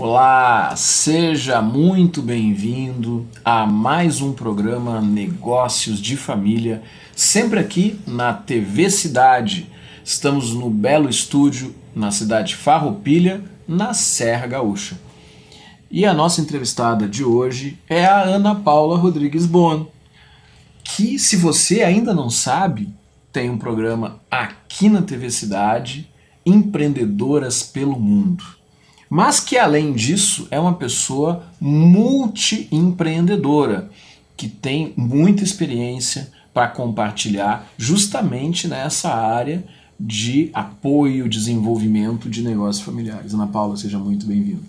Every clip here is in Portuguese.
Olá, seja muito bem-vindo a mais um programa Negócios de Família, sempre aqui na TV Cidade. Estamos no belo estúdio na cidade Farroupilha, na Serra Gaúcha. E a nossa entrevistada de hoje é a Ana Paula Rodrigues Bon, que, se você ainda não sabe, tem um programa aqui na TV Cidade, Empreendedoras pelo Mundo. Mas que, além disso, é uma pessoa multi-empreendedora, que tem muita experiência para compartilhar justamente nessa área de apoio, desenvolvimento de negócios familiares. Ana Paula, seja muito bem-vinda.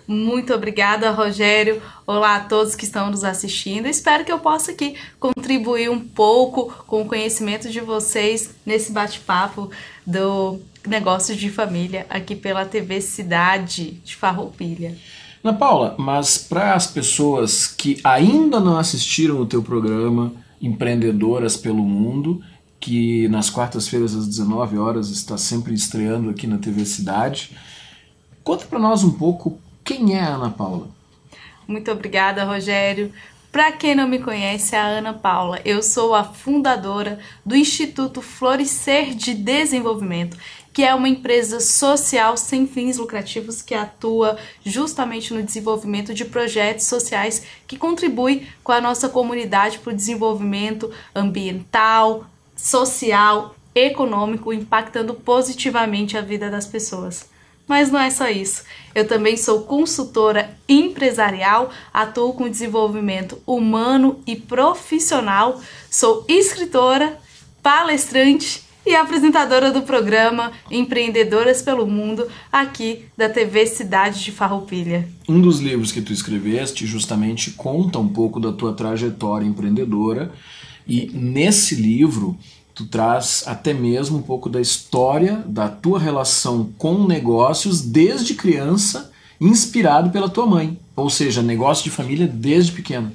Muito obrigada, Rogério. Olá a todos que estão nos assistindo. Espero que eu possa aqui contribuir um pouco com o conhecimento de vocês nesse bate-papo do Negócios de Família aqui pela TV Cidade de Farroupilha. Ana Paula, mas para as pessoas que ainda não assistiram o teu programa Empreendedoras pelo Mundo, que nas quartas-feiras às 19 horas está sempre estreando aqui na TV Cidade, conta para nós um pouco quem é a Ana Paula. Muito obrigada, Rogério. Para quem não me conhece, a Ana Paula, eu sou a fundadora do Instituto Florescer de Desenvolvimento, que é uma empresa social sem fins lucrativos que atua justamente no desenvolvimento de projetos sociais que contribuem com a nossa comunidade para o desenvolvimento ambiental, social, econômico, impactando positivamente a vida das pessoas. Mas não é só isso. Eu também sou consultora empresarial, atuo com desenvolvimento humano e profissional, sou escritora, palestrante e apresentadora do programa Empreendedoras pelo Mundo, aqui da TV Cidade de Farroupilha. Um dos livros que tu escreveste justamente conta um pouco da tua trajetória empreendedora, e nesse livro tu traz até mesmo um pouco da história da tua relação com negócios desde criança, inspirado pela tua mãe. Ou seja, negócio de família desde pequena.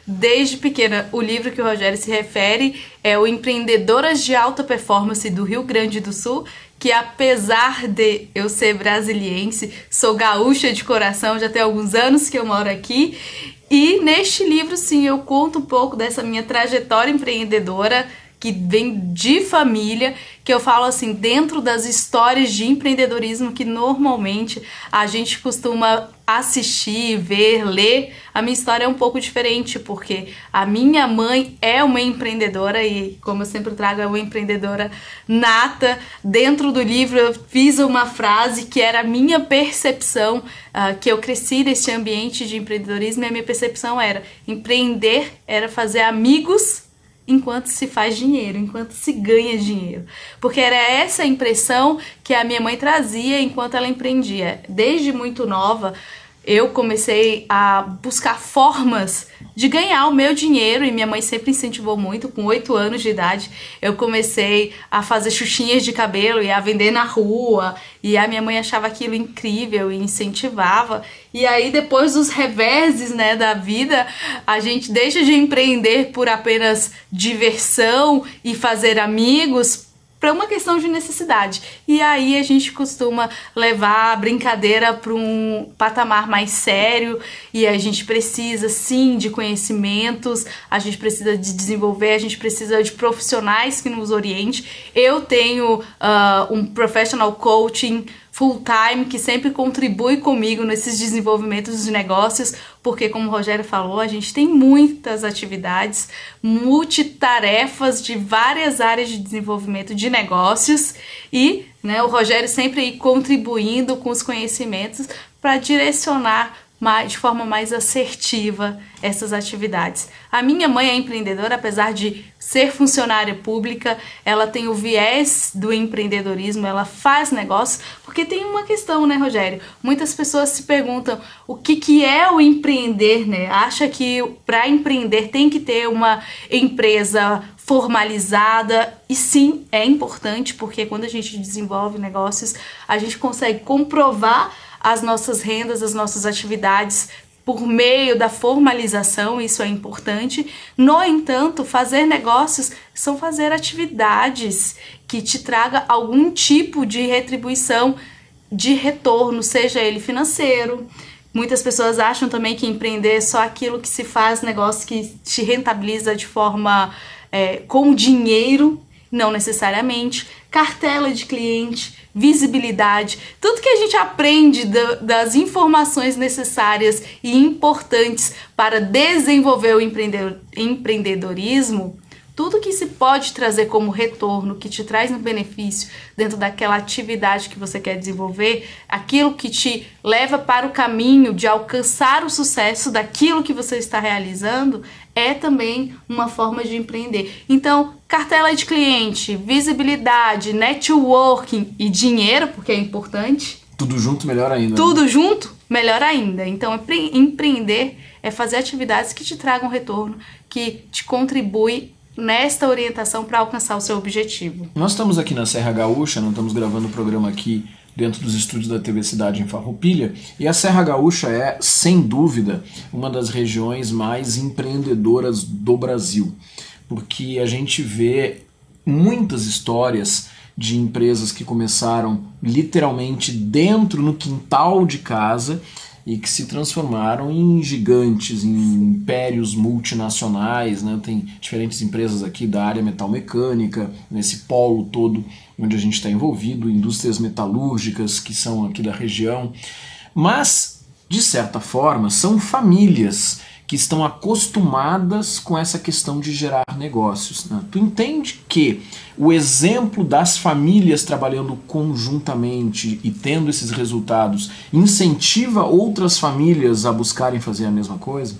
Desde pequena. O livro que o Rogério se refere é o Empreendedoras de Alta Performance do Rio Grande do Sul, que apesar de eu ser brasiliense, sou gaúcha de coração, já tem alguns anos que eu moro aqui. E neste livro, sim, eu conto um pouco dessa minha trajetória empreendedora, que vem de família, que eu falo assim, dentro das histórias de empreendedorismo que normalmente a gente costuma assistir, ver, ler. A minha história é um pouco diferente, porque a minha mãe é uma empreendedora e, como eu sempre trago, é uma empreendedora nata. Dentro do livro eu fiz uma frase que era a minha percepção, que eu cresci nesse ambiente de empreendedorismo, e a minha percepção era: empreender era fazer amigos enquanto se faz dinheiro, enquanto se ganha dinheiro. Porque era essa a impressão que a minha mãe trazia enquanto ela empreendia. Desde muito nova, eu comecei a buscar formas de ganhar o meu dinheiro, e minha mãe sempre incentivou muito. Com 8 anos de idade, eu comecei a fazer xuxinhas de cabelo e a vender na rua, e a minha mãe achava aquilo incrível e incentivava. E aí, depois dos reveses, né, da vida, a gente deixa de empreender por apenas diversão e fazer amigos para uma questão de necessidade. E aí a gente costuma levar a brincadeira para um patamar mais sério, e a gente precisa sim de conhecimentos, a gente precisa de desenvolver, a gente precisa de profissionais que nos orientem. Eu tenho um professional coaching full-time que sempre contribui comigo nesses desenvolvimentos de negócios, porque, como o Rogério falou, a gente tem muitas atividades, multitarefas de várias áreas de desenvolvimento de negócios, e o Rogério sempre aí contribuindo com os conhecimentos para direcionar de forma mais assertiva essas atividades. A minha mãe é empreendedora, apesar de ser funcionária pública, ela tem o viés do empreendedorismo, ela faz negócio, porque tem uma questão, né, Rogério? Muitas pessoas se perguntam o que é o empreender, né? Acha que para empreender tem que ter uma empresa formalizada, e sim, é importante, porque quando a gente desenvolve negócios, a gente consegue comprovar as nossas rendas, as nossas atividades por meio da formalização, isso é importante. No entanto, fazer negócios são fazer atividades que te traga algum tipo de retribuição de retorno, seja ele financeiro. Muitas pessoas acham também que empreender é só aquilo que se faz, negócio que te rentabiliza de forma com dinheiro, não necessariamente. Cartela de cliente, visibilidade, tudo que a gente aprende das informações necessárias e importantes para desenvolver o empreendedorismo, tudo que se pode trazer como retorno, que te traz um benefício dentro daquela atividade que você quer desenvolver, aquilo que te leva para o caminho de alcançar o sucesso daquilo que você está realizando, é também uma forma de empreender. Então, cartela de cliente, visibilidade, networking e dinheiro, porque é importante. Tudo junto, melhor ainda. Tudo junto, melhor ainda. Então, empreender é fazer atividades que te tragam retorno, que te contribuem nesta orientação para alcançar o seu objetivo. Nós estamos aqui na Serra Gaúcha, nós estamos gravando o programa aqui dentro dos estúdios da TV Cidade em Farroupilha, e a Serra Gaúcha é, sem dúvida, uma das regiões mais empreendedoras do Brasil, porque a gente vê muitas histórias de empresas que começaram literalmente dentro, no quintal de casa, e que se transformaram em gigantes, em impérios multinacionais, né? Tem diferentes empresas aqui da área metalmecânica, nesse polo todo onde a gente está envolvido, indústrias metalúrgicas que são aqui da região, mas, de certa forma, são famílias que estão acostumadas com essa questão de gerar negócios, né? Tu entende que o exemplo das famílias trabalhando conjuntamente e tendo esses resultados incentiva outras famílias a buscarem fazer a mesma coisa?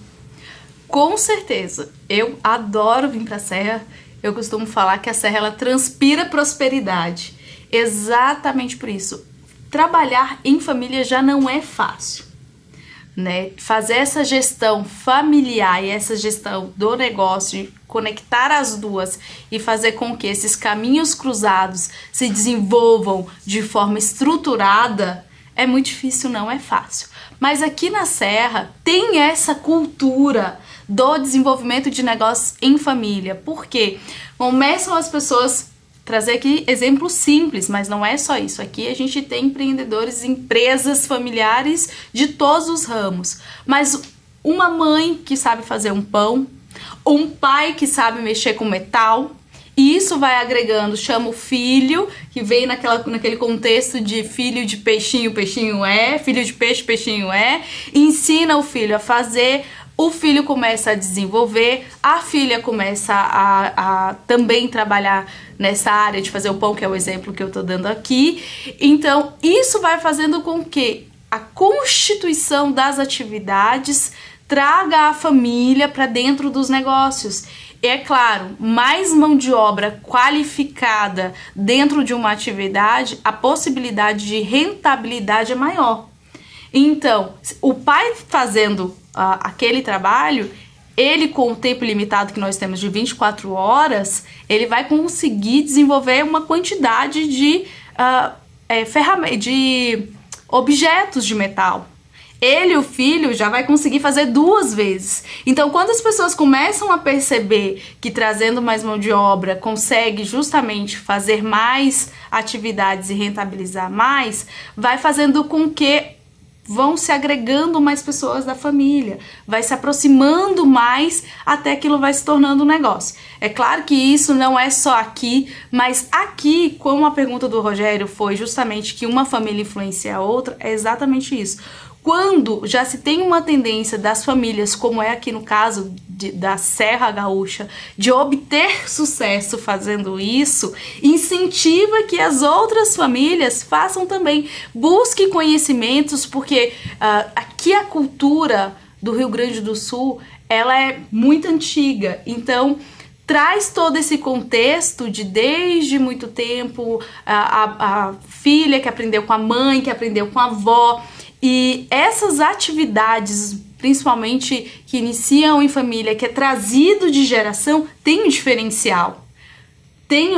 Com certeza. Eu adoro vir para a Serra. Eu costumo falar que a Serra ela transpira prosperidade. Exatamente por isso. Trabalhar em família já não é fácil, né? Fazer essa gestão familiar e essa gestão do negócio, conectar as duas e fazer com que esses caminhos cruzados se desenvolvam de forma estruturada é muito difícil, não é fácil. Mas aqui na Serra tem essa cultura do desenvolvimento de negócios em família. Por quê? Começam as pessoas trazer aqui exemplos simples, mas não é só isso. Aqui a gente tem empreendedores, empresas familiares de todos os ramos. Mas uma mãe que sabe fazer um pão, um pai que sabe mexer com metal, e isso vai agregando, chama o filho, que vem naquele contexto de filho de peixinho, peixinho é, filho de peixe, peixinho é, ensina o filho a fazer. O filho começa a desenvolver, a filha começa a também trabalhar nessa área de fazer o pão, que é o exemplo que eu estou dando aqui. Então, isso vai fazendo com que a constituição das atividades traga a família para dentro dos negócios. E é claro, mais mão de obra qualificada dentro de uma atividade, a possibilidade de rentabilidade é maior. Então, o pai fazendo aquele trabalho, ele com o tempo limitado que nós temos de 24 horas, ele vai conseguir desenvolver uma quantidade de objetos de metal. Ele e o filho já vai conseguir fazer 2 vezes. Então, quando as pessoas começam a perceber que trazendo mais mão de obra consegue justamente fazer mais atividades e rentabilizar mais, vai fazendo com que vão se agregando mais pessoas da família, vai se aproximando mais até aquilo vai se tornando um negócio. É claro que isso não é só aqui, mas aqui, como a pergunta do Rogério foi justamente que uma família influencia a outra, é exatamente isso. Quando já se tem uma tendência das famílias, como é aqui no caso da Serra Gaúcha, de obter sucesso fazendo isso, incentiva que as outras famílias façam também. Busque conhecimentos, porque aqui a cultura do Rio Grande do Sul, ela é muito antiga, então traz todo esse contexto de desde muito tempo, a filha que aprendeu com a mãe, que aprendeu com a avó. E essas atividades, principalmente que iniciam em família, que é trazido de geração, tem um diferencial. Tem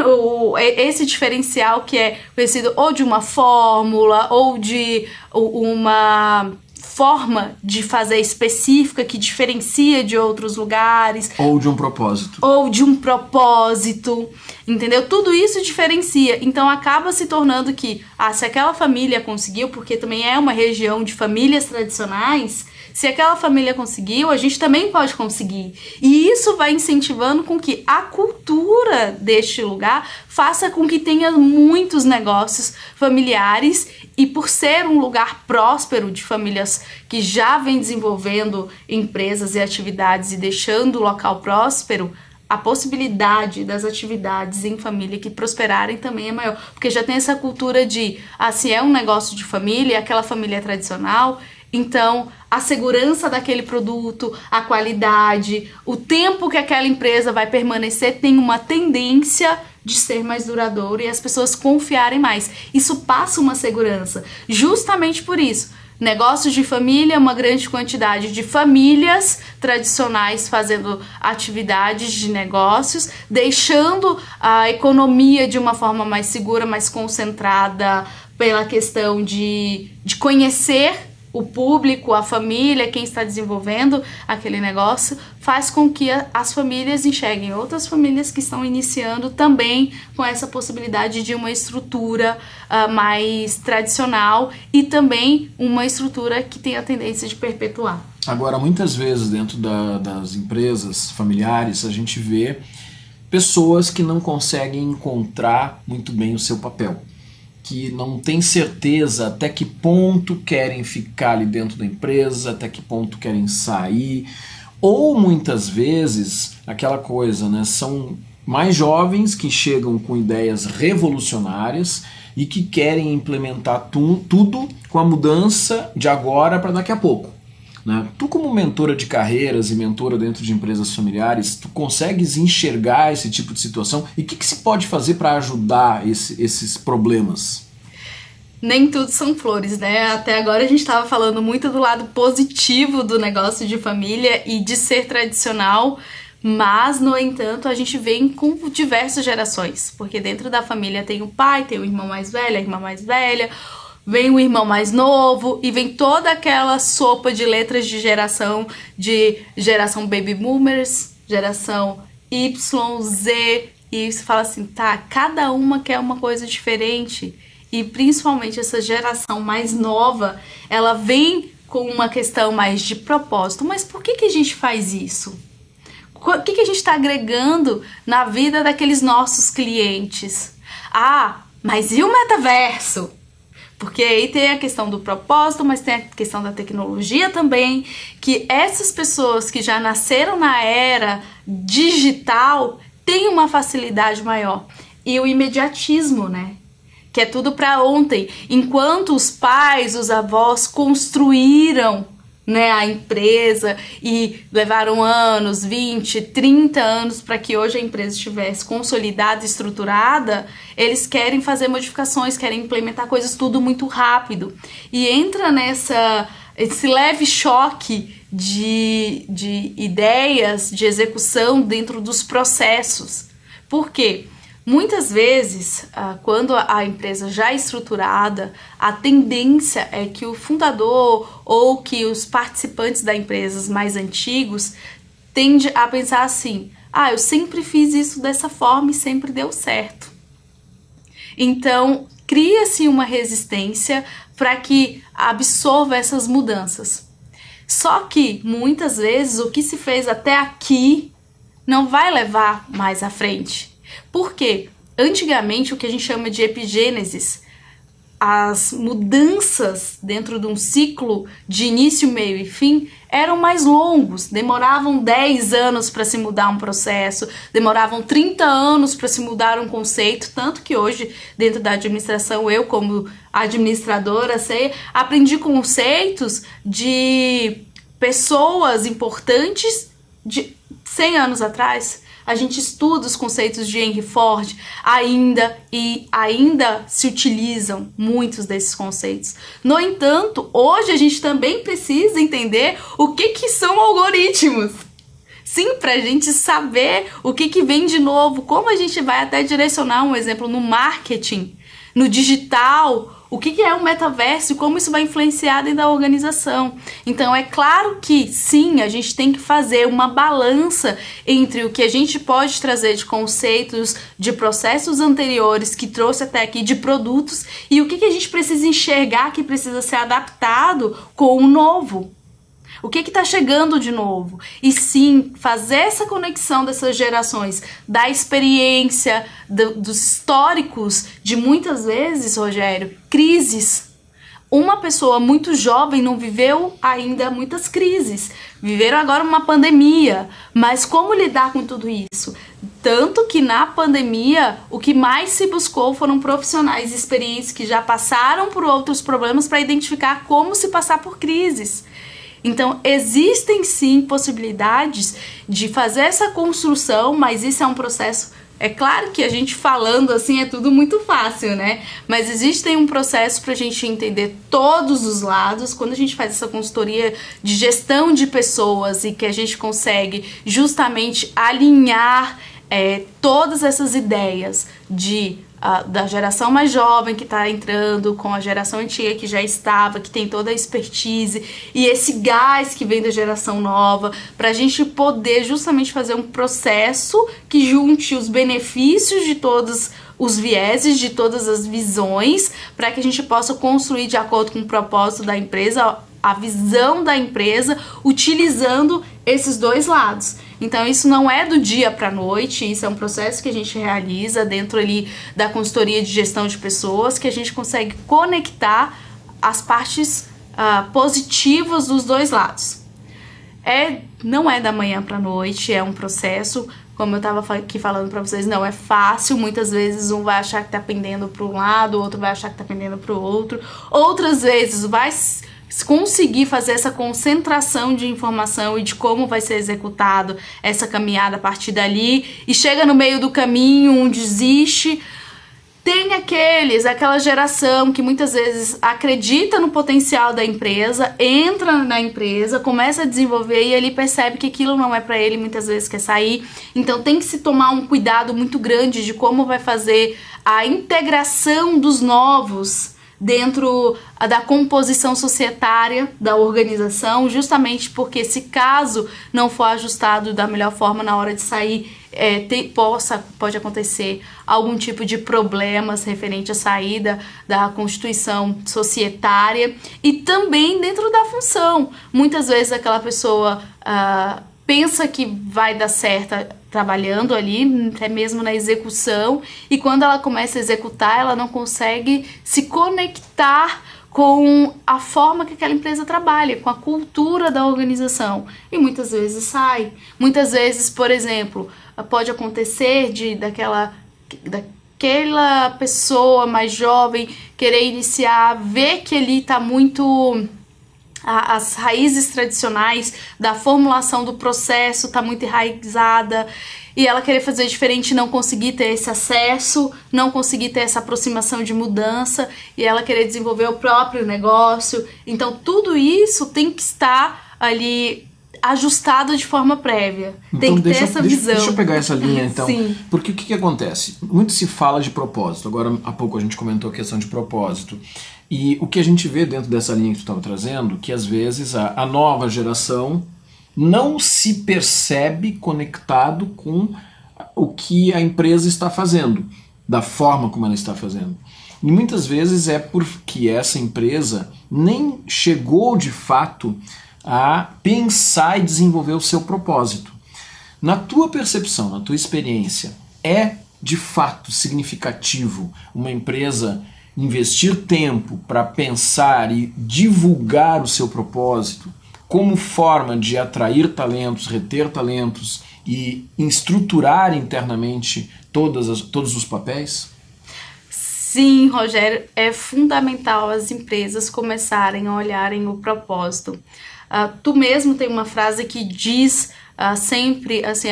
esse diferencial que é conhecido ou de uma fórmula, ou de uma forma de fazer específica que diferencia de outros lugares. Ou de um propósito. Entendeu? Tudo isso diferencia. Então acaba se tornando que, se aquela família conseguiu, porque também é uma região de famílias tradicionais, se aquela família conseguiu, a gente também pode conseguir. E isso vai incentivando com que a cultura deste lugar faça com que tenha muitos negócios familiares, e por ser um lugar próspero de famílias que já vem desenvolvendo empresas e atividades e deixando o local próspero, a possibilidade das atividades em família que prosperarem também é maior. Porque já tem essa cultura de, se é um negócio de família, aquela família é tradicional, então a segurança daquele produto, a qualidade, o tempo que aquela empresa vai permanecer tem uma tendência de ser mais duradouro e as pessoas confiarem mais. Isso passa uma segurança. Justamente por isso, negócios de família, uma grande quantidade de famílias tradicionais fazendo atividades de negócios, deixando a economia de uma forma mais segura, mais concentrada pela questão de conhecer o público, a família, quem está desenvolvendo aquele negócio, faz com que as famílias enxerguem outras famílias que estão iniciando também com essa possibilidade de uma estrutura mais tradicional e também uma estrutura que tem a tendência de perpetuar. Agora, muitas vezes dentro das empresas familiares, a gente vê pessoas que não conseguem encontrar muito bem o seu papel, que não tem certeza até que ponto querem ficar ali dentro da empresa, até que ponto querem sair, ou muitas vezes aquela coisa, né, são mais jovens que chegam com ideias revolucionárias e que querem implementar tudo com a mudança de agora para daqui a pouco. Tu, como mentora de carreiras e mentora dentro de empresas familiares, tu consegues enxergar esse tipo de situação? E o que se pode fazer para ajudar esses problemas? Nem tudo são flores, né? Até agora a gente estava falando muito do lado positivo do negócio de família e de ser tradicional, mas, no entanto, a gente vem com diversas gerações, porque dentro da família tem o pai, tem o irmão mais velho, a irmã mais velha, vem o irmão mais novo e vem toda aquela sopa de letras de geração baby boomers, geração Y, Z, e você fala assim, cada uma quer uma coisa diferente. E principalmente essa geração mais nova, ela vem com uma questão mais de propósito. Mas por que a gente faz isso? O que a gente está agregando na vida daqueles nossos clientes? Mas e o metaverso? Porque aí tem a questão do propósito, mas tem a questão da tecnologia também, que essas pessoas que já nasceram na era digital têm uma facilidade maior. E o imediatismo, né? Que é tudo para ontem. Enquanto os pais, os avós construíram, né, a empresa e levaram anos, 20, 30 anos para que hoje a empresa estivesse consolidada, estruturada, eles querem fazer modificações, querem implementar coisas tudo muito rápido. E entra esse leve choque de ideias, de execução dentro dos processos. Por quê? Muitas vezes, quando a empresa já é estruturada, a tendência é que o fundador ou que os participantes da empresa mais antigos tendem a pensar assim, eu sempre fiz isso dessa forma e sempre deu certo. Então, cria-se uma resistência para que absorva essas mudanças. Só que, muitas vezes, o que se fez até aqui não vai levar mais à frente. Porque antigamente o que a gente chama de epigênesis, as mudanças dentro de um ciclo de início, meio e fim eram mais longos, demoravam 10 anos para se mudar um processo, demoravam 30 anos para se mudar um conceito, tanto que hoje dentro da administração, eu como administradora, aprendi conceitos de pessoas importantes de 100 anos atrás. A gente estuda os conceitos de Henry Ford ainda se utilizam muitos desses conceitos. No entanto, hoje a gente também precisa entender o que são algoritmos. Sim, para a gente saber o que vem de novo, como a gente vai até direcionar um exemplo no marketing, no digital, o que é o metaverso e como isso vai influenciar dentro da organização. Então é claro que sim, a gente tem que fazer uma balança entre o que a gente pode trazer de conceitos, de processos anteriores que trouxe até aqui, de produtos, e o que a gente precisa enxergar que precisa ser adaptado com o novo. O que está chegando de novo? E sim, fazer essa conexão dessas gerações, da experiência, dos históricos, de muitas vezes, Rogério, crises. Uma pessoa muito jovem não viveu ainda muitas crises. Viveram agora uma pandemia. Mas como lidar com tudo isso? Tanto que na pandemia, o que mais se buscou foram profissionais experientes que já passaram por outros problemas para identificar como se passar por crises. Então, existem sim possibilidades de fazer essa construção, mas isso é um processo. É claro que a gente falando assim é tudo muito fácil, né? Mas existe um processo para a gente entender todos os lados. Quando a gente faz essa consultoria de gestão de pessoas e que a gente consegue justamente alinhar todas essas ideias da geração mais jovem que está entrando com a geração antiga que já estava, que tem toda a expertise e esse gás que vem da geração nova, para a gente poder justamente fazer um processo que junte os benefícios de todos os vieses, de todas as visões, para que a gente possa construir de acordo com o propósito da empresa, a visão da empresa, utilizando esses dois lados. Então isso não é do dia para a noite, isso é um processo que a gente realiza dentro ali da consultoria de gestão de pessoas, que a gente consegue conectar as partes positivas dos dois lados. Não é da manhã para a noite, é um processo, como eu estava aqui falando para vocês, não é fácil. Muitas vezes um vai achar que está pendendo para um lado, o outro vai achar que está pendendo para o outro. Outras vezes vai conseguir fazer essa concentração de informação e de como vai ser executado essa caminhada a partir dali, e chega no meio do caminho, um desiste. Tem aquela geração que muitas vezes acredita no potencial da empresa, entra na empresa, começa a desenvolver e ele percebe que aquilo não é para ele, muitas vezes quer sair. Então tem que se tomar um cuidado muito grande de como vai fazer a integração dos novos dentro da composição societária da organização, justamente porque se caso não for ajustado da melhor forma na hora de sair, pode acontecer algum tipo de problemas referente à saída da constituição societária e também dentro da função. Muitas vezes aquela pessoa pensa que vai dar certo trabalhando ali, até mesmo na execução, e quando ela começa a executar, ela não consegue se conectar com a forma que aquela empresa trabalha, com a cultura da organização, e muitas vezes sai. Muitas vezes, por exemplo, pode acontecer daquela pessoa mais jovem querer iniciar, ver que ali está muito... as raízes tradicionais da formulação do processo tá muito enraizada, e ela querer fazer diferente, não conseguir ter esse acesso, não conseguir ter essa aproximação de mudança, e ela querer desenvolver o próprio negócio. Então tudo isso tem que estar ali ajustado de forma prévia. Então, tem que ter essa visão. Deixa eu pegar essa linha então. Sim. Porque o que acontece? Muito se fala de propósito. Agora há pouco a gente comentou a questão de propósito. E o que a gente vê dentro dessa linha que tu estava trazendo, que às vezes a nova geração não se percebe conectado com o que a empresa está fazendo, da forma como ela está fazendo. E muitas vezes é porque essa empresa nem chegou de fato a pensar e desenvolver o seu propósito. Na tua percepção, na tua experiência, é de fato significativo uma empresa investir tempo para pensar e divulgar o seu propósito como forma de atrair talentos, reter talentos e estruturar internamente todos os papéis? Sim, Rogério, é fundamental as empresas começarem a olharem o propósito. Tu mesmo tem uma frase que diz sempre assim,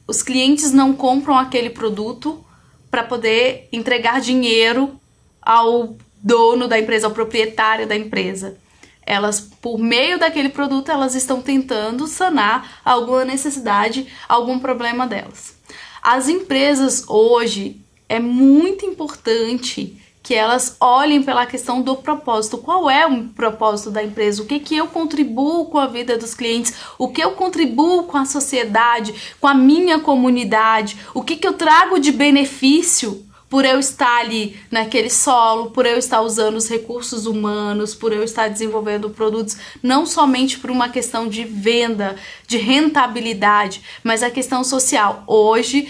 os clientes não compram aquele produto para poder entregar dinheiro ao dono da empresa, ao proprietário da empresa. Elas, por meio daquele produto, elas estão tentando sanar alguma necessidade, algum problema delas. As empresas hoje, é muito importante que elas olhem pela questão do propósito. Qual é o propósito da empresa? O que que eu contribuo com a vida dos clientes? O que eu contribuo com a sociedade, com a minha comunidade? O que que eu trago de benefício por eu estar ali naquele solo, por eu estar usando os recursos humanos, por eu estar desenvolvendo produtos, não somente por uma questão de venda, de rentabilidade, mas a questão social. Hoje,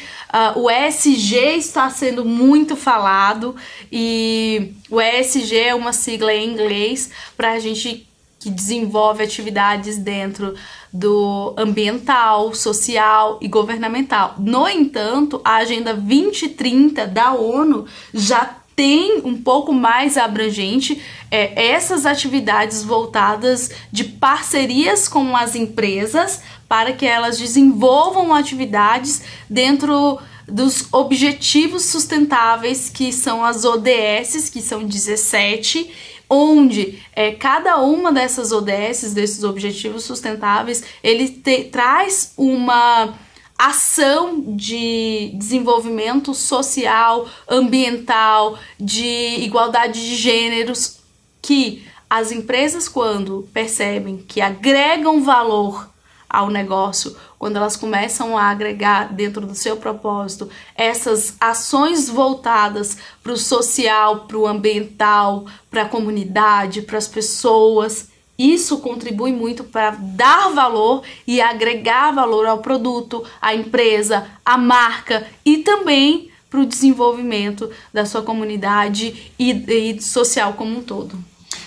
o ESG está sendo muito falado, e o ESG é uma sigla em inglês para a gente que desenvolve atividades dentro do ambiental, social e governamental. No entanto, a Agenda 2030 da ONU já tem um pouco mais abrangente essas atividades voltadas de parcerias com as empresas para que elas desenvolvam atividades dentro dos objetivos sustentáveis, que são as ODS, que são 17, onde cada uma dessas ODS, desses objetivos sustentáveis, ele traz uma ação de desenvolvimento social, ambiental, de igualdade de gêneros, que as empresas, quando percebem que agregam valor ao negócio, quando elas começam a agregar dentro do seu propósito essas ações voltadas para o social, para o ambiental, para a comunidade, para as pessoas, isso contribui muito para dar valor e agregar valor ao produto, à empresa, à marca e também para o desenvolvimento da sua comunidade e social como um todo.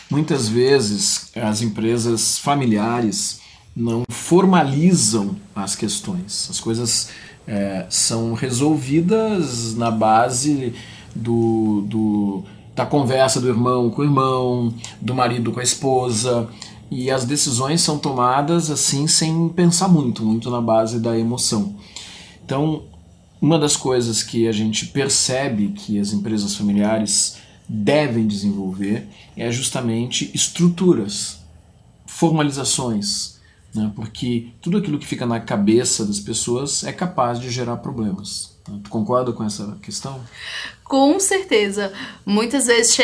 Muitas vezes as empresas familiares não formalizam as questões. As coisas são resolvidas na base da conversa do irmão com o irmão, do marido com a esposa, e as decisões são tomadas assim sem pensar muito na base da emoção. Então, uma das coisas que a gente percebe que as empresas familiares devem desenvolver é justamente estruturas, formalizações, né? Porque tudo aquilo que fica na cabeça das pessoas é capaz de gerar problemas. Tu concorda com essa questão? Com certeza. Muitas vezes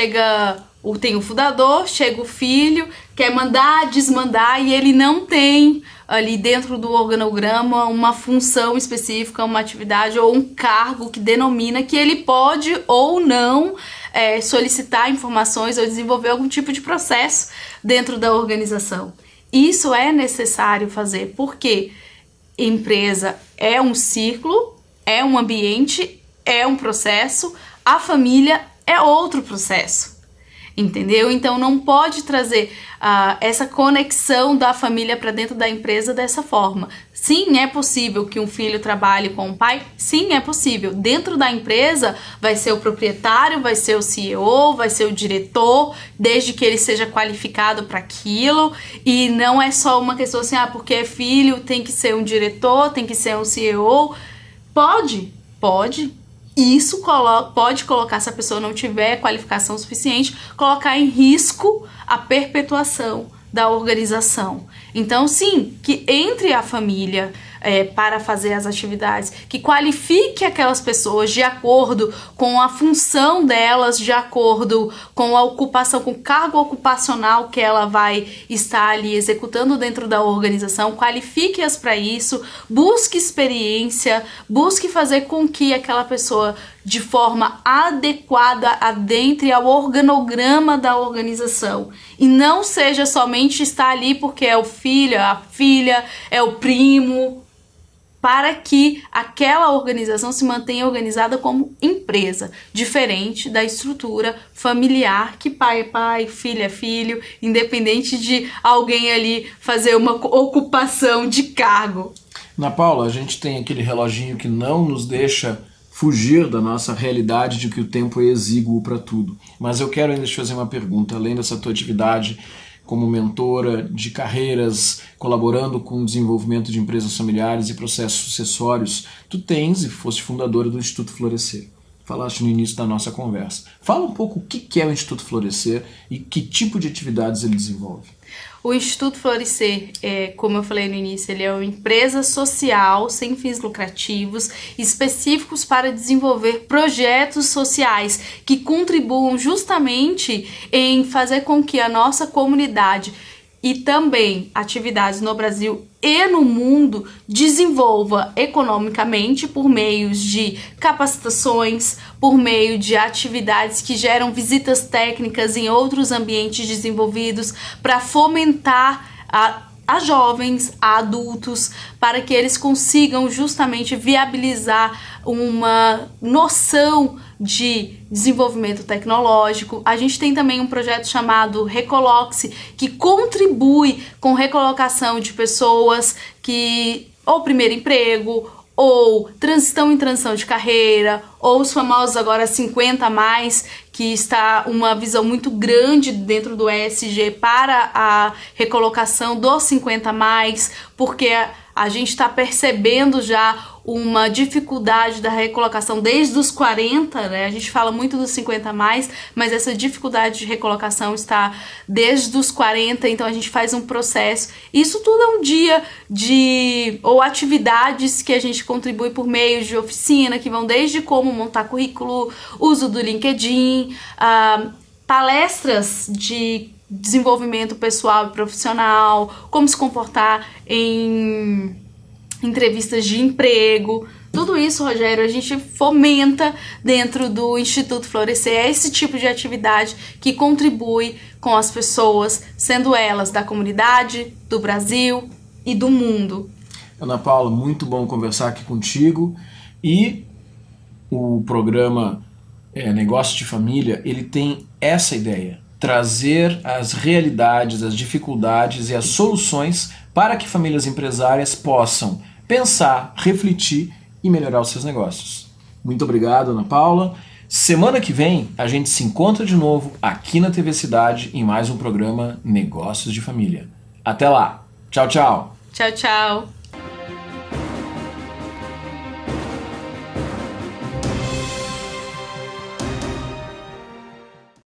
tem o fundador, chega o filho, quer mandar, desmandar, e ele não tem ali dentro do organograma uma função específica, uma atividade ou um cargo que denomina que ele pode ou não solicitar informações ou desenvolver algum tipo de processo dentro da organização. Isso é necessário fazer, porque empresa é um ciclo, é um ambiente, é um processo, a família é outro processo, entendeu? Então não pode trazer essa conexão da família para dentro da empresa dessa forma. Sim, é possível que um filho trabalhe com o pai, sim, é possível. Dentro da empresa vai ser o proprietário, vai ser o CEO, vai ser o diretor, desde que ele seja qualificado para aquilo, e não é só uma questão assim, porque é filho, tem que ser um diretor, tem que ser um CEO. Pode. Isso pode colocar, se a pessoa não tiver qualificação suficiente, colocar em risco a perpetuação da organização. Então, sim, que entre a família para fazer as atividades, que qualifique aquelas pessoas de acordo com a função delas, de acordo com a ocupação, com o cargo ocupacional que ela vai estar ali executando dentro da organização, qualifique-as para isso, busque experiência, busque fazer com que aquela pessoa de forma adequada adentre ao organograma da organização e não seja somente estar ali porque é o filho, a filha, é o primo, para que aquela organização se mantenha organizada como empresa, diferente da estrutura familiar, que pai é pai, filho é filho, independente de alguém ali fazer uma ocupação de cargo. Ana Paula, a gente tem aquele reloginho que não nos deixa fugir da nossa realidade de que o tempo é exíguo para tudo. Mas eu quero ainda te fazer uma pergunta, além dessa tua atividade como mentora de carreiras, colaborando com o desenvolvimento de empresas familiares e processos sucessórios, tu tens e foste fundadora do Instituto Florescer. falaste no início da nossa conversa. Fala um pouco o que é o Instituto Florescer e que tipo de atividades ele desenvolve. O Instituto Florescer, como eu falei no início, ele é uma empresa social sem fins lucrativos, específicos para desenvolver projetos sociais que contribuam justamente em fazer com que a nossa comunidade e também atividades no Brasil e no mundo desenvolva economicamente por meio de capacitações, por meio de atividades que geram visitas técnicas em outros ambientes desenvolvidos para fomentar a jovens, a adultos, para que eles consigam justamente viabilizar uma noção de desenvolvimento tecnológico. A gente tem também um projeto chamado Recoloque-se, que contribui com recolocação de pessoas que ou primeiro emprego, ou estão em transição de carreira, ou os famosos agora 50 a mais, que está uma visão muito grande dentro do ESG para a recolocação dos 50 a mais, porque a gente está percebendo já uma dificuldade da recolocação desde os 40, né? A gente fala muito dos 50 a mais, mas essa dificuldade de recolocação está desde os 40, então a gente faz um processo. Isso tudo é um dia ou atividades que a gente contribui por meio de oficina, que vão desde como montar currículo, uso do LinkedIn, palestras de desenvolvimento pessoal e profissional, como se comportar em entrevistas de emprego. Tudo isso, Rogério, a gente fomenta dentro do Instituto Florescer. É esse tipo de atividade que contribui com as pessoas, sendo elas da comunidade, do Brasil e do mundo. Ana Paula, muito bom conversar aqui contigo. E o programa Negócios de Família, ele tem essa ideia: trazer as realidades, as dificuldades e as soluções para que famílias empresárias possam pensar, refletir e melhorar os seus negócios. Muito obrigado, Ana Paula. Semana que vem a gente se encontra de novo aqui na TV Cidade em mais um programa Negócios de Família. Até lá. Tchau, tchau. Tchau, tchau.